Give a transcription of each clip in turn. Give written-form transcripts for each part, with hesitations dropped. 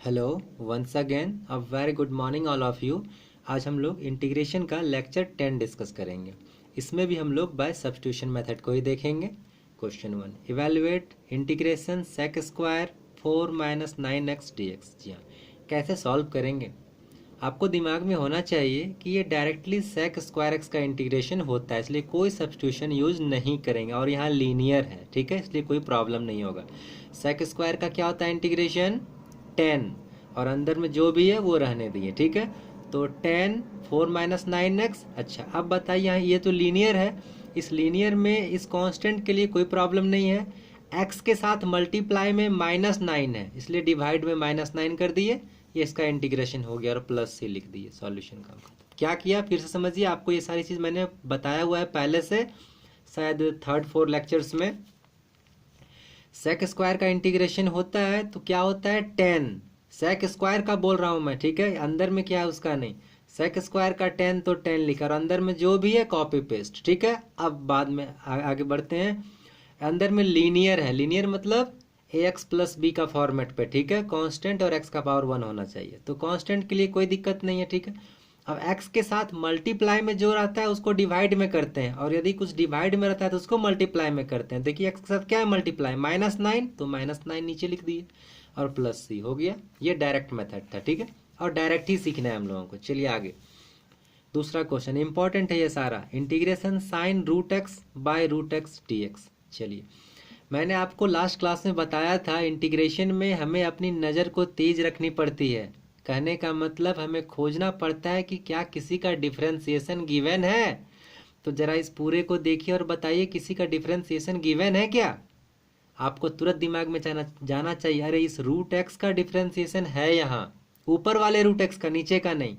Hello once again a very good morning all of you. आज हम लोग integration का लेक्चर 10 डिस्कस करेंगे। इसमें भी हम लोग बाय सब्स्टिट्यूशन मेथड को ही देखेंगे। Question 1, evaluate integration sec square 4 minus 9x dx। जी हाँ, कैसे सॉल्व करेंगे? आपको दिमाग में होना चाहिए कि ये डायरेक्टली सेक स्क्वायर एक्स का इंटीग्रेशन होता है, इसलिए कोई सब्स्टिट्यूशन यूज नहीं करेंगे और यहाँ लीनियर है, ठीक है, इसलिए कोई प्रॉब्लम नहीं होगा। सेक स्क्वायर का क्या होता है इंटीग्रेशन? 10 और अंदर में जो भी है वो रहने दिए, ठीक है। तो 10 4 माइनस 9x। अच्छा, अब बताइए यहाँ ये तो लीनियर है, इस लीनियर में इस कांस्टेंट के लिए कोई प्रॉब्लम नहीं है। x के साथ मल्टीप्लाई में -9 है, इसलिए डिवाइड में -9 कर दिए, ये इसका इंटीग्रेशन हो गया और प्लस से लिख दिए। सॉल्यूशन काम खत्म। क्या किया फिर से समझिए, आपको ये सारी चीज़ मैंने बताया हुआ है पहले से, शायद 3rd 4th लेक्चर्स में। सेक स्क्वायर का इंटीग्रेशन होता है तो क्या होता है? 10 सेक स्क्वायर का बोल रहा हूँ मैं, ठीक है, अंदर में क्या है उसका नहीं। सेक स्क्वायर का 10 तो 10 लिखा और अंदर में जो भी है कॉपी पेस्ट, ठीक है। अब बाद में आगे बढ़ते हैं। अंदर में लीनियर है, लीनियर मतलब ax प्लस बी का फॉर्मेट पे, ठीक है। कांस्टेंट और x का पावर 1 होना चाहिए, तो कांस्टेंट के लिए कोई दिक्कत नहीं है, ठीक है। अब x के साथ मल्टीप्लाई में जो रहता है उसको डिवाइड में करते हैं, और यदि कुछ डिवाइड में रहता है तो उसको मल्टीप्लाई में करते हैं। देखिए x के साथ क्या है? मल्टीप्लाई, -9, तो -9 नीचे लिख दिए और प्लस सी हो गया। ये डायरेक्ट मेथड था, ठीक है, और डायरेक्ट ही सीखना है हम लोगों को। चलिए आगे, दूसरा क्वेश्चन इंपॉर्टेंट है ये सारा। Integration sine root x by root x d x. चलिए, मैंने आपको लास्ट क्लास में बताया था इंटीग्रेशन में हमें अपनी नज़र को तेज रखनी पड़ती है। कहने का मतलब हमें खोजना पड़ता है कि क्या किसी का डिफरेंशिएशन गिवन है। तो जरा इस पूरे को देखिए और बताइए किसी का डिफरेंशिएशन गिवन है क्या? आपको तुरंत दिमाग में जाना चाहिए, अरे इस रूट एक्स का डिफरेंशिएशन है यहाँ, ऊपर वाले रूट एक्स का, नीचे का नहीं।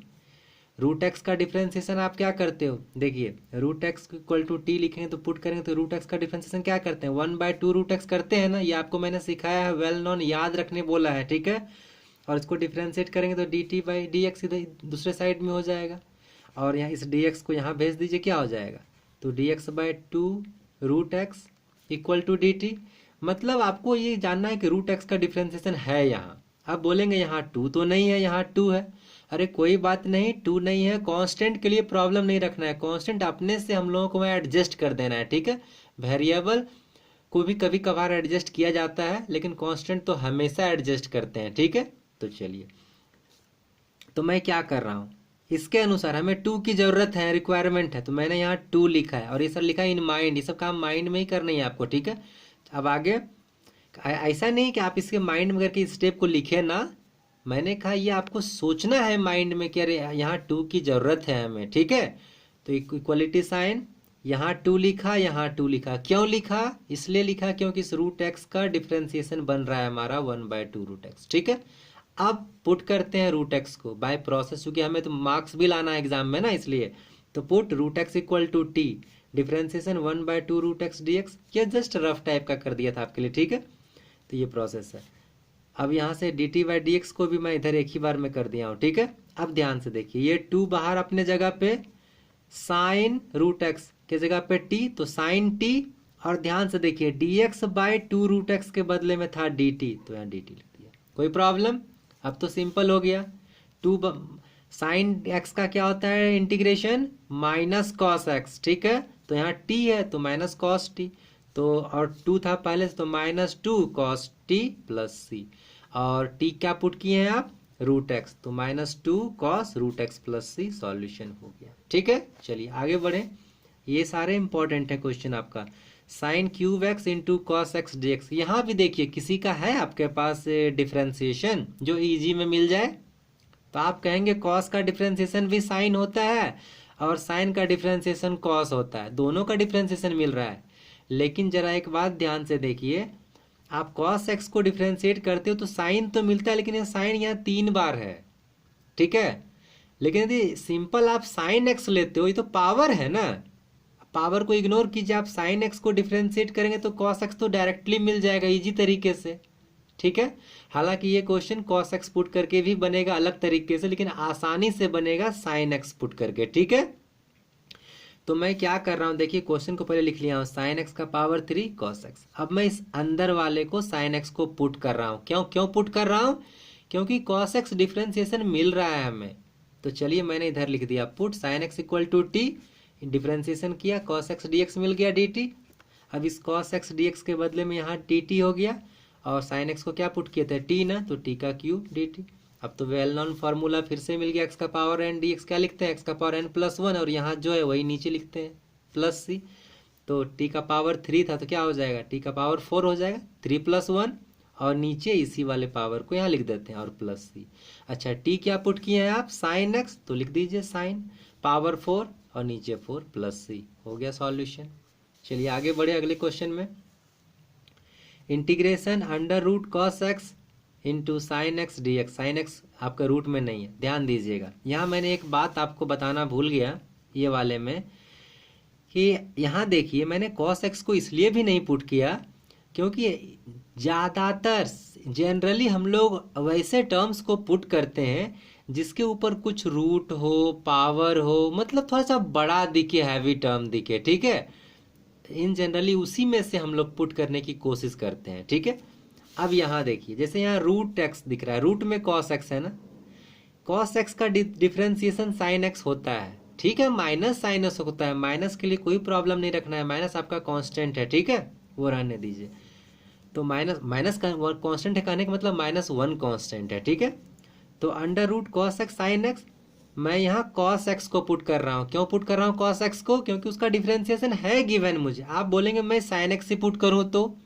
रूट एक्स का डिफरेंशिएशन आप क्या करते हो? देखिए, root x equal to t लिखेंगे तो पुट करेंगे तो रूट एक्स का डिफरेंशिएशन क्या करते हैं? 1/2 रूट एक्स करते हैं ना, ये आपको मैंने सिखाया है, वेल नॉन, याद रखने बोला है, ठीक है। और इसको डिफरेंशिएट करेंगे तो D T by D x इधर दूसरे साइड में हो जाएगा, और यहाँ इस डी एक्स को यहाँ भेज दीजिए, क्या हो जाएगा? तो d x by 2 root x equal to d t. मतलब आपको ये जानना है कि रूट एक्स का डिफरेंशिएशन है यहाँ। अब बोलेंगे यहाँ 2 तो नहीं है, यहाँ 2 है। अरे कोई बात नहीं, 2 नहीं है, कांस्टेंट के लिए प्रॉब्लम नहीं रखना है, कांस्टेंट अपने से हम लोगों को एडजस्ट कर देना है, ठीक है। वेरिएबल को भी कभी कभार एडजस्ट किया जाता है, लेकिन कांस्टेंट तो हमेशा एडजस्ट करते हैं, ठीक है। तो चलिए, तो मैं क्या कर रहा हूँ, इसके अनुसार हमें 2 की जरूरत है, रिक्वायरमेंट है, तो मैंने यहाँ 2 लिखा है और ये सब लिखा है इन माइंड। ये सब काम माइंड में ही करना है आपको, ठीक है। अब आगे, ऐसा नहीं कि आप इसके माइंड में करके इस स्टेप को लिखे ना, मैंने कहा ये आपको सोचना है माइंड में कि अरे यहाँ 2 की जरूरत है हमें, ठीक है। तो इक्वलिटी साइन, यहाँ 2 लिखा, यहाँ 2 लिखा। क्यों लिखा? इसलिए लिखा क्योंकि इस रूट एक्स का डिफरेंशिएशन बन रहा है हमारा 1/2 रूट एक्स, ठीक है। अब पुट करते हैं रूट एक्स को बाय प्रोसेस, क्योंकि हमें तो मार्क्स भी लाना है एग्जाम में ना, इसलिए। तो put root x equal to t, differentiation 1/2 root x d x. ये जस्ट रफ टाइप का कर दिया था आपके लिए, ठीक है। तो ये प्रोसेस है। अब यहाँ से D T by D x को भी मैं इधर एक ही बार में कर दिया हूँ, ठीक है। अब ध्यान से देखिए, ये 2 बाहर अपने जगह पे, साइन रूट एक्स के जगह पे टी, तो साइन टी, और ध्यान से देखिए d x by 2 root x के बदले में था डी टी, तो यहाँ डी टी लिख दिया। कोई प्रॉब्लम? अब तो सिंपल हो गया। 2 साइन एक्स का क्या होता है इंटीग्रेशन? माइनस कॉस एक्स, ठीक है। तो यहाँ टी है तो माइनस कॉस टी, तो और 2 था पहले से, तो -2 कॉस टी प्लस सी, और टी क्या पुट किए हैं आप? रूट एक्स, तो -2 कॉस रूट एक्स प्लस सी। सॉल्यूशन हो गया, ठीक है। चलिए आगे बढ़े, ये सारे इंपॉर्टेंट है क्वेश्चन आपका। Sine cube x into cos x d x, यहाँ भी देखिए किसी का है आपके पास डिफ्रेंसिएशन जो इजी में मिल जाए, तो आप कहेंगे कॉस का डिफ्रेंसिएशन भी साइन होता है और साइन का डिफ्रेंसिएशन कॉस होता है, दोनों का डिफ्रेंसिएशन मिल रहा है। लेकिन जरा एक बात ध्यान से देखिए, आप कॉस एक्स को डिफ्रेंशिएट करते हो तो साइन तो मिलता है, लेकिन ये साइन यहाँ 3 बार है, ठीक है। लेकिन यदि सिंपल आप साइन एक्स लेते हो, ये तो पावर है ना, पावर को इग्नोर कीजिए, आप साइन एक्स को डिफ्रेंशिएट करेंगे तो कॉस एक्स तो डायरेक्टली मिल जाएगा इजी तरीके से, ठीक है। हालांकि ये क्वेश्चन कॉस एक्स पुट करके भी बनेगा अलग तरीके से, लेकिन आसानी से बनेगा साइन एक्स पुट करके, ठीक है। तो मैं क्या कर रहा हूं, देखिए क्वेश्चन को पहले लिख लिया हूं, साइन एक्स का पावर 3 कॉस एक्स। अब मैं इस अंदर वाले को साइन एक्स को पुट कर रहा हूं, क्यों पुट कर रहा हूं? क्योंकि cos x डिफ्रेंसिएशन मिल रहा है हमें। तो चलिए मैंने इधर लिख दिया put sin x equal to t, differentiation किया cos x dx मिल गया dt। अब इस cos x dx के बदले में यहाँ dt हो गया, और sin x को क्या पुट किए थे t ना, तो t का क्यूब dt। अब तो वेल नॉन फार्मूला फिर से मिल गया, x का पावर n dx क्या लिखते हैं, x का पावर n प्लस 1, और यहाँ जो है वही नीचे लिखते हैं प्लस c। तो t का पावर 3 था तो क्या हो जाएगा, t का पावर 4 हो जाएगा, 3 प्लस 1, और नीचे इसी वाले पावर को यहाँ लिख देते हैं और प्लस c। अच्छा t क्या पुट किए हैं आप, sin x, तो लिख दीजिए sin पावर 4 और नीचे 4 प्लस c। हो गया सॉल्यूशन। चलिए आगे बढ़े अगले क्वेश्चन में। Integration under root cos x into sine x d x. Sine x आपका रूट में नहीं है, ध्यान दीजिएगा। यहाँ मैंने एक बात आपको बताना भूल गया ये वाले में, कि यहाँ देखिए मैंने कॉस एक्स को इसलिए भी नहीं पुट किया क्योंकि ज़्यादातर जनरली हम लोग वैसे टर्म्स को पुट करते हैं जिसके ऊपर कुछ रूट हो, पावर हो, मतलब थोड़ा सा बड़ा दिखे, हैवी टर्म दिखे, ठीक है। इन जनरली उसी में से हम लोग पुट करने की कोशिश करते हैं, ठीक है। अब यहाँ देखिए जैसे यहाँ रूट एक्स दिख रहा है, रूट में कॉस एक्स है ना, कॉस एक्स का डिफ्रेंसिएशन साइन एक्स होता है, ठीक है। माइनस साइन एक्स होता है, माइनस के लिए कोई प्रॉब्लम नहीं रखना है, माइनस आपका कांस्टेंट है, ठीक है, वो रहने दीजिए। तो माइनस का कांस्टेंट है कहने का मतलब -1 कांस्टेंट है, ठीक है। तो under root cos x sine x, मैं यहाँ cos x को पुट कर रहा हूँ। क्यों पुट कर रहा हूँ cos x को, क्योंकि उसका डिफरेंशिएशन है गिवन मुझे। आप बोलेंगे मैं sin x से पुट करूँ, तो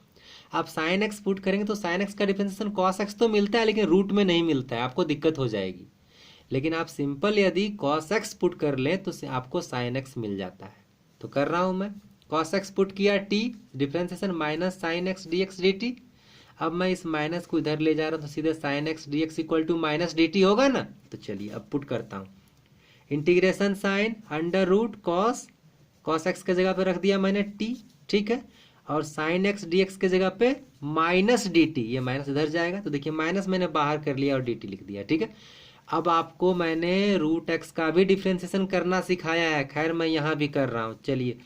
आप sin x पुट करेंगे तो sin x का डिफरेंशिएशन cos x तो मिलता है लेकिन रूट में नहीं मिलता है, आपको दिक्कत हो जाएगी। लेकिन आप सिंपल यदि cos x पुट कर लें तो आपको sin x मिल जाता है। तो कर रहा हूँ मैं, cos x पुट किया t, differentiation minus sign x d x D T. अब मैं इस माइनस को इधर ले जा रहा हूँ तो सीधे sine x d x equal to minus d t होगा ना। तो चलिए अब पुट करता हूँ, integration sine under root cos x के जगह पे रख दिया मैंने टी, ठीक है, और साइन एक्स डी एक्स के जगह पे माइनस डी टी, ये माइनस इधर जाएगा तो देखिए माइनस मैंने बाहर कर लिया और डी टी लिख दिया, ठीक है। अब आपको मैंने रूट एक्स का भी डिफ्रेंसिएशन करना सिखाया है, खैर मैं यहाँ भी कर रहा हूँ। चलिए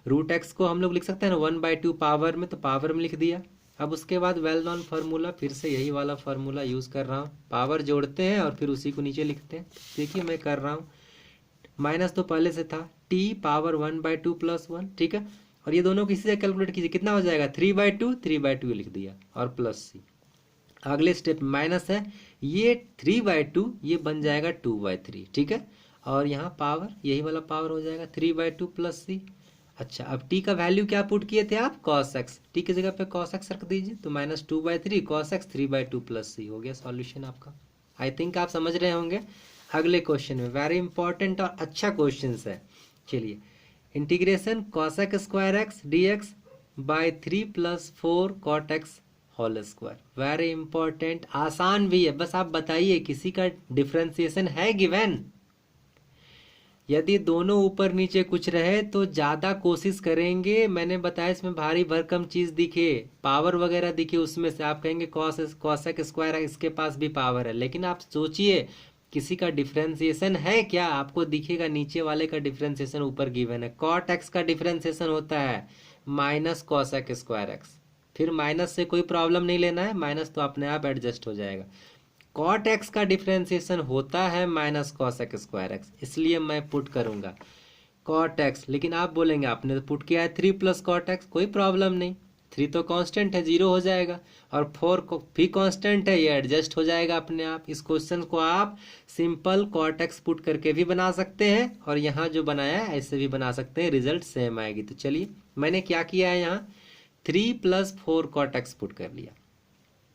रूट एक्स को हम लोग लिख सकते हैं ना 1/2 पावर में, तो पावर में लिख दिया। अब उसके बाद वेल नॉन फार्मूला, फिर से यही वाला फार्मूला यूज़ कर रहा हूँ, पावर जोड़ते हैं और फिर उसी को नीचे लिखते हैं। देखिए मैं कर रहा हूँ, माइनस तो पहले से था, t पावर 1/2 प्लस 1, ठीक है, और ये दोनों किसी से कैलकुलेट कीजिए कितना हो जाएगा, 3/2 लिख दिया और प्लस c। अगले स्टेप माइनस है, ये 3/2 ये बन जाएगा 2/3, ठीक है, और यहाँ पावर यही वाला पावर हो जाएगा 3/2 प्लस c। अच्छा अब t का वैल्यू क्या पुट किए थे आप, cos x, t की जगह पे cos x रख दीजिए, तो -2/3 cos x 3/2 प्लस c हो गया सॉल्यूशन आपका। आई थिंक आप समझ रहे होंगे। अगले क्वेश्चन में वेरी इंपॉर्टेंट और अच्छा क्वेश्चन है। चलिए integration cosec square x d x by 3 + 4 cot x whole square, very important, आसान भी है। बस आप बताइए किसी का डिफ्रेंसिएशन है गिवन, यदि दोनों ऊपर नीचे कुछ रहे तो ज़्यादा कोशिश करेंगे। मैंने बताया इसमें भारी भरकम चीज़ दिखे, पावर वगैरह दिखे, उसमें से आप कहेंगे cosec स्क्वायर इसके पास भी पावर है, लेकिन आप सोचिए किसी का डिफरेंशिएशन है क्या, आपको दिखेगा नीचे वाले का डिफरेंशिएशन ऊपर गिवन है। cot x का डिफरेंशिएशन होता है माइनस cosec स्क्वायर एक्स, फिर माइनस से कोई प्रॉब्लम नहीं लेना है, माइनस तो अपने आप एडजस्ट हो जाएगा। cot x का डिफरेंशिएशन होता है माइनस cosec स्क्वायर एक्स, इसलिए मैं पुट करूंगा cot x। लेकिन आप बोलेंगे आपने तो पुट किया है 3 + cot x, कोई प्रॉब्लम नहीं, 3 तो कांस्टेंट है 0 हो जाएगा, और 4 भी कांस्टेंट है, ये एडजस्ट हो जाएगा अपने आप। इस क्वेश्चन को आप सिंपल cot x पुट करके भी बना सकते हैं और यहाँ जो बनाया है ऐसे भी बना सकते हैं, रिजल्ट सेम आएगी। तो चलिए मैंने क्या किया है, यहाँ 3 + 4 cot x पुट कर लिया,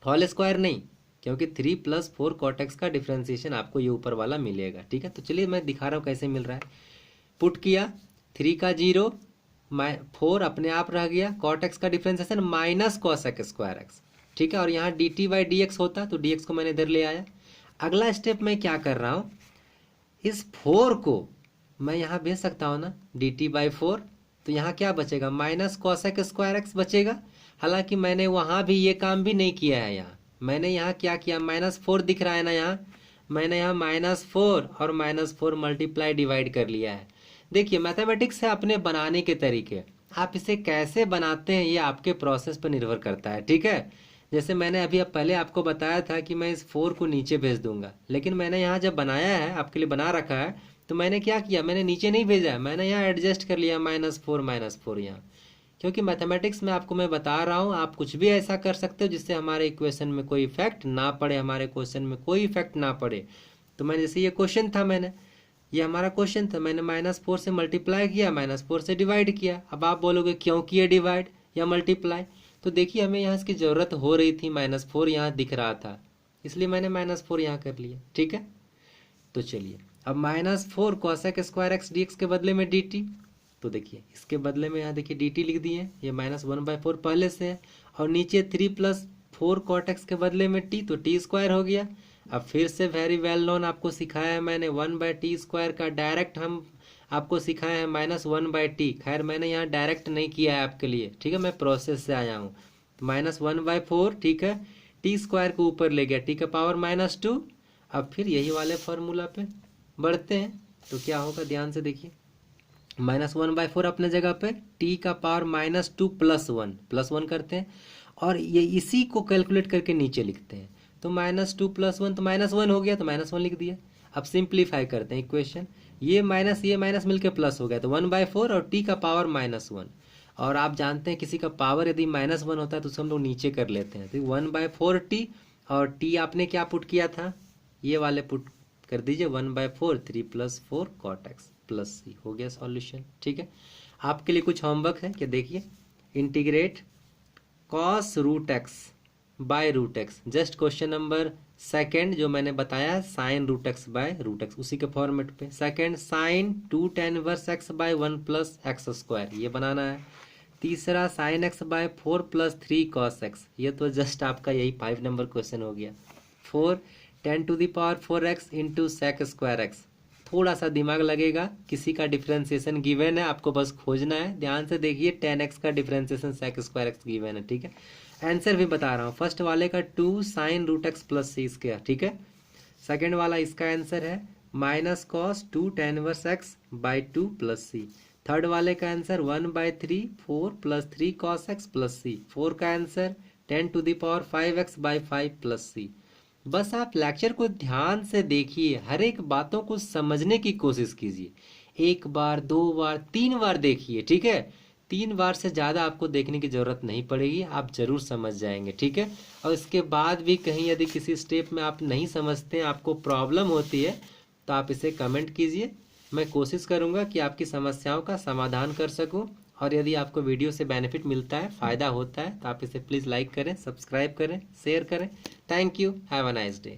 होल स्क्वायर नहीं, क्योंकि 3 + 4 cot x का डिफरेंशिएशन आपको ये ऊपर वाला मिलेगा, ठीक है। तो चलिए मैं दिखा रहा हूँ कैसे मिल रहा है। पुट किया 3 का 0, 4 अपने आप रह गया, cot x का differentiation minus cosec square x, ठीक है, और यहाँ dt/dx होता तो dx को मैंने इधर ले आया। अगला स्टेप मैं क्या कर रहा हूँ, इस 4 को मैं यहाँ भेज सकता हूँ ना dt/4, तो यहाँ क्या बचेगा, माइनस cosec स्क्वायर एक्स बचेगा। हालांकि मैंने वहाँ भी ये काम भी नहीं किया है, यहाँ मैंने यहाँ क्या किया, -4 दिख रहा है ना, यहाँ मैंने यहाँ -4 और -4 मल्टीप्लाई डिवाइड कर लिया है। देखिए मैथमेटिक्स है अपने बनाने के तरीके, आप इसे कैसे बनाते हैं ये आपके प्रोसेस पर निर्भर करता है, ठीक है। जैसे मैंने अभी अब पहले आपको बताया था कि मैं इस 4 को नीचे भेज दूंगा, लेकिन मैंने यहाँ जब बनाया है, आपके लिए बना रखा है, तो मैंने क्या किया, मैंने नीचे नहीं भेजा है, मैंने यहाँ एडजस्ट कर लिया -4 यहाँ। क्योंकि मैथमेटिक्स में आपको मैं बता रहा हूँ, आप कुछ भी ऐसा कर सकते हो जिससे हमारे इक्वेशन में कोई इफेक्ट ना पड़े, हमारे क्वेश्चन में कोई इफेक्ट ना पड़े। तो मैंने जैसे ये क्वेश्चन था, ये हमारा क्वेश्चन था, मैंने -4 से मल्टीप्लाई किया, -4 से डिवाइड किया। अब आप बोलोगे क्यों किया डिवाइड या मल्टीप्लाई, तो देखिए हमें यहाँ इसकी ज़रूरत हो रही थी, -4 यहाँ दिख रहा था, इसलिए मैंने -4 यहाँ कर लिया। ठीक है, तो चलिए अब -4 cosec square x d x के बदले में डी टी, तो देखिए इसके बदले में यहाँ देखिए डी टी लिख दिए, ये -1/4 पहले से है, और नीचे 3 + 4 cot x के बदले में टी, तो टी स्क्वायर हो गया। अब फिर से वेरी वेल नोन आपको सिखाया है मैंने, 1/t² का डायरेक्ट हम आपको सिखाए हैं -1/t। खैर मैंने यहाँ डायरेक्ट नहीं किया है आपके लिए, ठीक है, मैं प्रोसेस से आया हूँ। -1/4, ठीक है, t² को ऊपर ले गया, t का पावर -2। अब फिर यही वाले फॉर्मूला पे बढ़ते हैं, तो क्या होगा ध्यान से देखिए, -1/4 अपने जगह पे, t का पावर -2 + 1 करते हैं, और ये इसी को कैलकुलेट करके नीचे लिखते हैं। तो -2 + 1 तो -1 हो गया, तो -1 लिख दिया। अब सिंप्लीफाई करते हैं इक्वेशन, ये माइनस मिलके प्लस हो गया, तो 1/4 और t का पावर -1। और आप जानते हैं किसी का पावर यदि -1 होता है तो उसे हम लोग नीचे कर लेते हैं, तो 1/4t, और t आपने क्या पुट किया था, ये वाले पुट कर दीजिए, 1/4 3 + 4 cot x + c, हो गया सॉल्यूशन। ठीक है, आपके लिए कुछ होमवर्क है कि देखिए, integrate cos √x by √x, just question number second जो मैंने बताया, sin √x बाय √x, उसी के फॉर्मेट पे। Second sin 2 tan inverse x by 1 + x², ये बनाना है। तीसरा sin x by 4 + 3 cos x, ये तो जस्ट आपका यही 5 नंबर क्वेश्चन हो गया। 4 10⁴x × sec²x, थोड़ा सा दिमाग लगेगा, किसी का डिफ्रेंसिएशन गिवन है, आपको बस खोजना है। ध्यान से देखिए, 10x का डिफ्रेंसिएशन sec² गिवन है। ठीक है, आंसर भी बता रहा हूँ, फर्स्ट वाले का 2 sin √x + c², ठीक है। सेकेंड वाला इसका आंसर है -cos 2 tan inverse x by 2 + c। Third वाले का आंसर 1/3 4 + 3 cos x + c। 4 का आंसर 10⁵x बाय 5 + c। बस आप लेक्चर को ध्यान से देखिए, हर एक बातों को समझने की कोशिश कीजिए, 1 बार 2 बार 3 बार देखिए। ठीक है, 3 बार से ज़्यादा आपको देखने की ज़रूरत नहीं पड़ेगी, आप ज़रूर समझ जाएंगे। ठीक है, और इसके बाद भी कहीं यदि किसी स्टेप में आप नहीं समझते हैं, आपको प्रॉब्लम होती है, तो आप इसे कमेंट कीजिए, मैं कोशिश करूँगा कि आपकी समस्याओं का समाधान कर सकूँ। और यदि आपको वीडियो से बेनिफिट मिलता है, फ़ायदा होता है, तो आप इसे प्लीज़ लाइक करें, सब्सक्राइब करें, शेयर करें। Thank you, have a nice day.